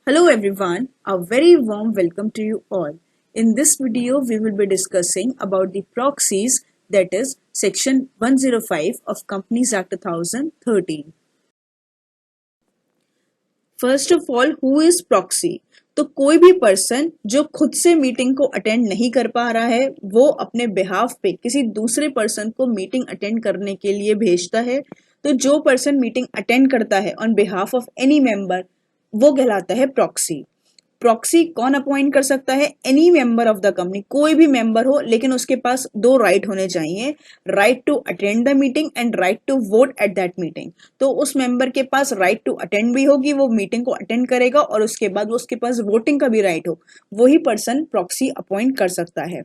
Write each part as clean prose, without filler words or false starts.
Hello everyone, a very warm welcome to you all. In this video, we will be discussing about the proxies, that is section 105 of Companies Act 2013. First of all, who is proxy? तो कोई भी person जो खुद से meeting को attend नहीं कर पा रहा है, वो अपने बिहाफ पे किसी दूसरे पर्सन को मीटिंग अटेंड करने के लिए भेजता है। तो जो पर्सन मीटिंग अटेंड करता है on behalf of any member, वो कहलाता है प्रॉक्सी। प्रॉक्सी कौन अपॉइंट कर सकता है? Any member of the company, कोई भी मेंबर हो, लेकिन उसके पास दो राइट होने चाहिए, right to attend the meeting and right to vote at that meeting. तो उस मेंबर के पास राइट टू अटेंड भी होगी, वो मीटिंग को अटेंड करेगा, और उसके बाद वो उसके पास वोटिंग का भी राइट हो, वही पर्सन प्रॉक्सी अपॉइंट कर सकता है।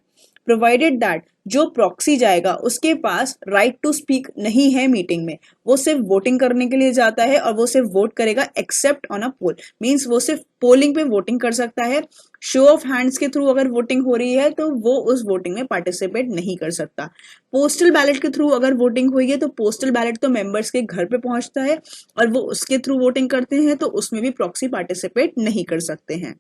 प्रोवाइडेड दैट जो प्रॉक्सी जाएगा उसके पास राइट टू स्पीक नहीं है मीटिंग में, वो सिर्फ वोटिंग करने के लिए जाता है और वो सिर्फ वोट करेगा except on a poll, means वो सिर्फ पोलिंग पे वोटिंग कर सकता है। शो ऑफ हैंड्स के थ्रू अगर वोटिंग हो रही है तो वो उस वोटिंग में पार्टिसिपेट नहीं कर सकता। पोस्टल बैलेट के थ्रू अगर वोटिंग हुई है तो पोस्टल बैलेट तो मेंबर्स के घर पे पहुंचता है और वो उसके थ्रू वोटिंग करते हैं, तो उसमें भी प्रॉक्सी पार्टिसिपेट नहीं कर सकते हैं।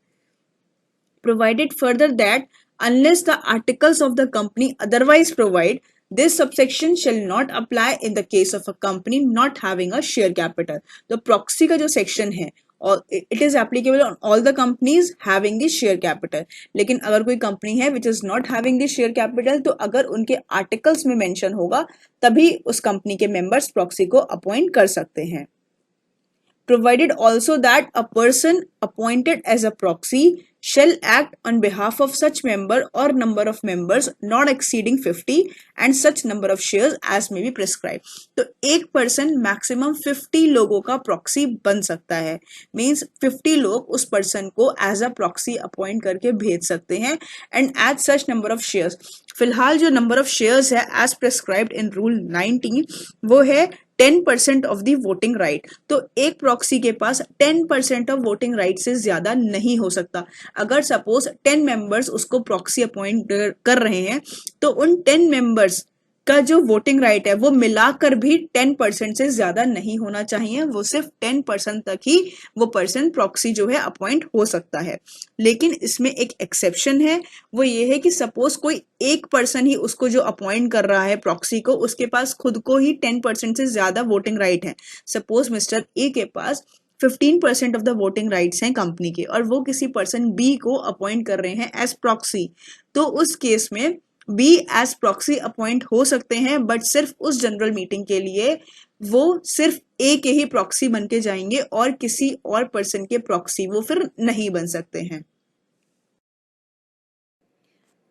Provided further that unless the articles of the company otherwise provide, this subsection shall not apply in the case of a company not having a share capital. तो proxy का जो section है और it is applicable on all the companies having the share capital, लेकिन अगर कोई company है which is not having the share capital, तो अगर उनके आर्टिकल्स में मेंशन होगा तभी उस कंपनी के मेंबर्स प्रॉक्सी को अपॉइंट कर सकते हैं। Provided also that a person appointed as a proxy shall act on behalf of such member or number of members not exceeding 50 and such number of shares as may be prescribed. तो एक person maximum 50 लोगों का proxy बन सकता है, means 50 लोग उस person को एज अ प्रॉक्सी अपॉइंट करके भेज सकते हैं and as such number of shares. फिलहाल जो नंबर ऑफ शेयर्स है एज प्रेस्क्राइब्ड इन रूल 19 वो है 10% ऑफ दी वोटिंग राइट। तो एक प्रॉक्सी के पास 10% ऑफ वोटिंग राइट से ज्यादा नहीं हो सकता। अगर सपोज 10 मेंबर्स उसको प्रॉक्सी अपॉइंट कर रहे हैं तो उन 10 मेंबर्स का जो वोटिंग राइट है वो मिलाकर भी 10% से ज्यादा नहीं होना चाहिए, वो सिर्फ 10% तक ही वो पर्सन प्रॉक्सी जो है अपॉइंट हो सकता है। लेकिन इसमें एक एक्सेप्शन है, वो ये है कि सपोज कोई एक पर्सन ही उसको जो अपॉइंट कर रहा है प्रॉक्सी को, उसके पास खुद को ही 10% से ज्यादा वोटिंग राइट है। सपोज मिस्टर ए के पास 15% ऑफ द वोटिंग राइट्स हैं कंपनी के और वो किसी पर्सन बी को अपॉइंट कर रहे हैं एज प्रॉक्सी, तो उस केस में बी एज प्रॉक्सी अपॉइंट हो सकते हैं, बट सिर्फ उस जनरल मीटिंग के लिए वो सिर्फ ए के ही प्रॉक्सी बन के जाएंगे और किसी और पर्सन के प्रॉक्सी वो फिर नहीं बन सकते हैं।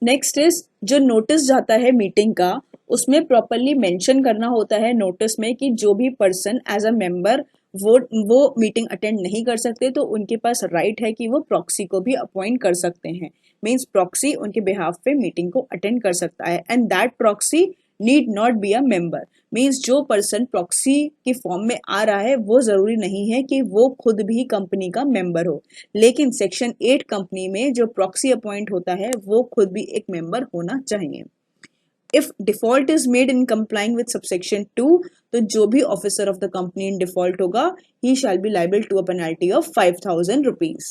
नेक्स्ट इज जो नोटिस जाता है मीटिंग का, उसमें प्रॉपरली मेंशन करना होता है नोटिस में कि जो भी पर्सन एज अ मेंबर वो मीटिंग अटेंड नहीं कर सकते तो उनके पास राइट है कि वो प्रॉक्सी को भी अपॉइंट कर सकते हैं, मींस प्रॉक्सी उनके बिहाफ पे मीटिंग को अटेंड कर सकता है and that proxy need not be a member, means जो पर्सन प्रॉक्सी की फॉर्म में आ रहा है वो जरूरी नहीं है कि वो खुद भी कंपनी का मेंबर हो, लेकिन सेक्शन 8 कंपनी में जो प्रॉक्सी अपॉइंट होता है वो खुद भी एक मेंबर होना चाहिए। If default is made in complying with subsection 2, तो जो भी officer of the company in default होगा, he shall be liable to a penalty of 5,000 rupees.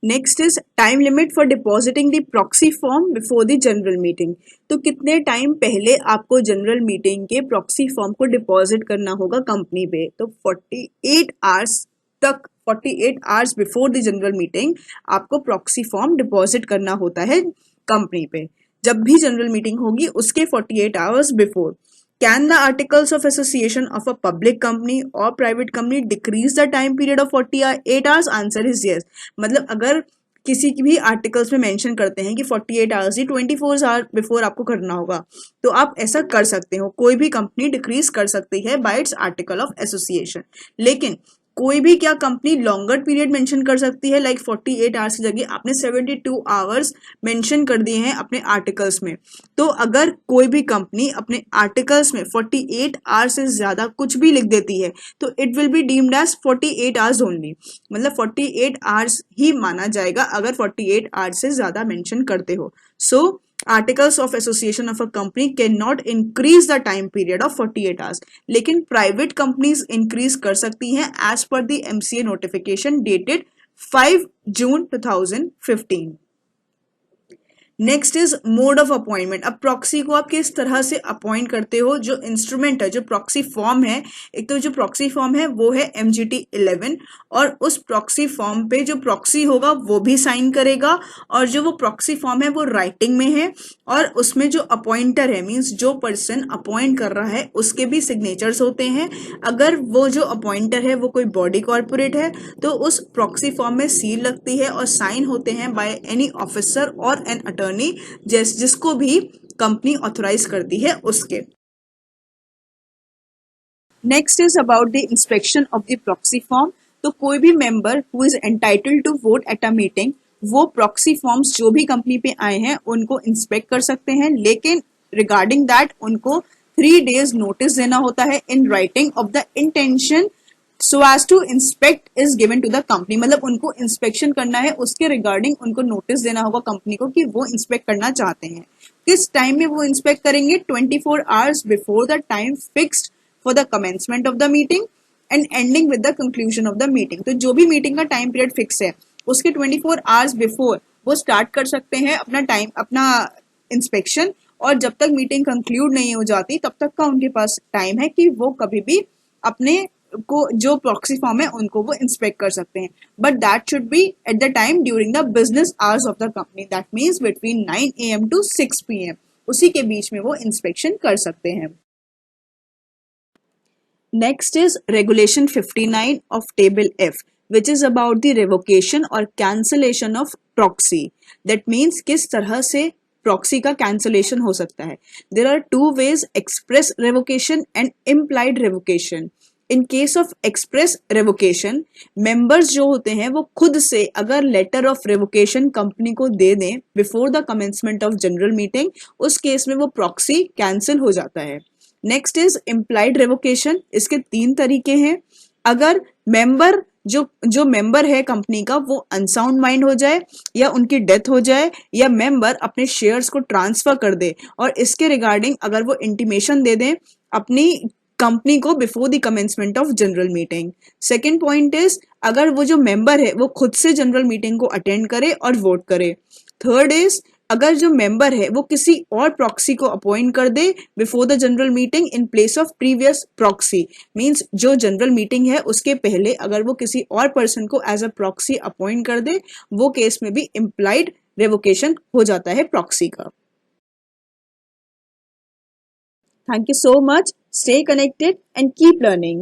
Next is time limit for depositing the proxy form before the general meeting. तो कितने time पहले आपको general meeting के proxy form को deposit करना होगा company पे? तो 48 आवर्स तक, 48 hours before the general meeting आपको प्रॉक्सी फॉर्म डिपॉजिट करना होता है कंपनी पे। जब भी जनरल मीटिंग होगी उसके 48 hours before. Can the articles of association of a public company or private company decrease the time period of 48 hours? Answer is yes. मतलब अगर किसी की भी आर्टिकल्स में मेंशन करते हैं कि 48 आवर्स ही 24 आवर बिफोर आपको करना होगा, तो आप ऐसा कर सकते हो, कोई भी कंपनी डिक्रीज कर सकती है bye it's article of association. लेकिन कोई भी क्या कंपनी लॉन्गर पीरियड मेंशन कर सकती है, लाइक 48 आवर्स की जगह आपने 72 आवर्स मेंशन कर दिए हैं अपने आर्टिकल्स में, तो अगर कोई भी कंपनी अपने आर्टिकल्स में 48 आवर्स से ज्यादा कुछ भी लिख देती है तो it will be deemed as 48 hours only, मतलब 48 आवर्स ही माना जाएगा अगर 48 आवर्स से ज्यादा मेंशन करते हो। So articles of association of a company can not increase the time period of 48 hours, लेकिन प्राइवेट कंपनीज इंक्रीज कर सकती हैं as per the MCA notification dated 5 June 2015। Next is mode of appointment. अब proxy को आप किस तरह से अपॉइंट करते हो, जो इंस्ट्रूमेंट है, जो प्रॉक्सी फॉर्म है, एक तो जो प्रॉक्सी फॉर्म है वो है MGT11, और उस प्रॉक्सी फॉर्म पे जो प्रॉक्सी होगा वो भी साइन करेगा, और जो वो प्रॉक्सी फॉर्म है वो राइटिंग में है, और उसमें जो अपॉइंटर है मीन्स जो पर्सन अपॉइंट कर रहा है उसके भी सिग्नेचर्स होते हैं। अगर वो जो अपॉइंटर है वो कोई बॉडी कॉर्पोरेट है तो उस प्रॉक्सी फॉर्म में सील लगती है और साइन होते हैं बाय एनी ऑफिसर और एन अटॉर्नी, जिसको भी कंपनी ऑथराइज करती है उसके। Next is about the inspection of the proxy form. तो कोई भी member who is entitled to vote at a meeting वो प्रॉक्सी फॉर्म्स जो भी कंपनी पे आए हैं उनको इंस्पेक्ट कर सकते हैं, लेकिन रिगार्डिंग दैट उनको 3 days नोटिस देना होता है in writing of the intention so as to inspect is given to the company. मतलब उनको इंस्पेक्शन करना है, उसके रिगार्डिंग उनको नोटिस देना होगा कंपनी को कि वो इंस्पेक्ट करना चाहते हैं। किस टाइम में वो इंस्पेक्ट करेंगे? 24 hours before the time fixed for the commencement of the meeting and ending with the conclusion of the meeting. तो जो भी मीटिंग का टाइम पीरियड फिक्स है उसके 24 आवर्स बिफोर वो स्टार्ट कर सकते हैं अपना इंस्पेक्शन, और जब तक मीटिंग कंक्लूड नहीं हो जाती तब तक का उनके पास टाइम है कि वो कभी भी अपने को जो प्रॉक्सी फॉर्म है उनको वो इंस्पेक्ट कर सकते हैं, but that should be at the time during the business hours of the company, that means between 9 AM to 6 PM, उसी के बीच में वो इंस्पेक्शन कर सकते हैं। Next is regulation 59 of table F, which is about the revocation or cancellation of proxy. That means किस तरह से proxy का cancellation हो सकता है। There are 2 ways: express revocation and implied revocation. In case of express revocation, members जो होते हैं वो खुद से अगर लेटर ऑफ रेवोकेशन कंपनी को दे दें before the commencement of general meeting, उस केस में वो प्रॉक्सी कैंसिल हो जाता है। Next is implied revocation. इसके 3 तरीके हैं। अगर मेंबर जो मेंबर है कंपनी का वो अनसाउंड माइंड हो जाए, या उनकी डेथ हो जाए, या मेंबर अपने शेयर्स को ट्रांसफर कर दे और इसके रिगार्डिंग अगर वो इंटीमेशन दे दें अपनी कंपनी को before the commencement of general meeting. Second point is अगर वो जो मेंबर है वो खुद से जनरल मीटिंग को अटेंड करे और वोट करे। थर्ड इज अगर जो मेंबर है वो किसी और प्रॉक्सी को अपॉइंट कर दे before the general meeting in place of previous proxy, means जो जनरल मीटिंग है उसके पहले अगर वो किसी और पर्सन को एज अ प्रॉक्सी अपॉइंट कर दे, वो केस में भी इम्प्लाइड रेवोकेशन हो जाता है प्रॉक्सी का। Thank you so much. Stay connected and keep learning.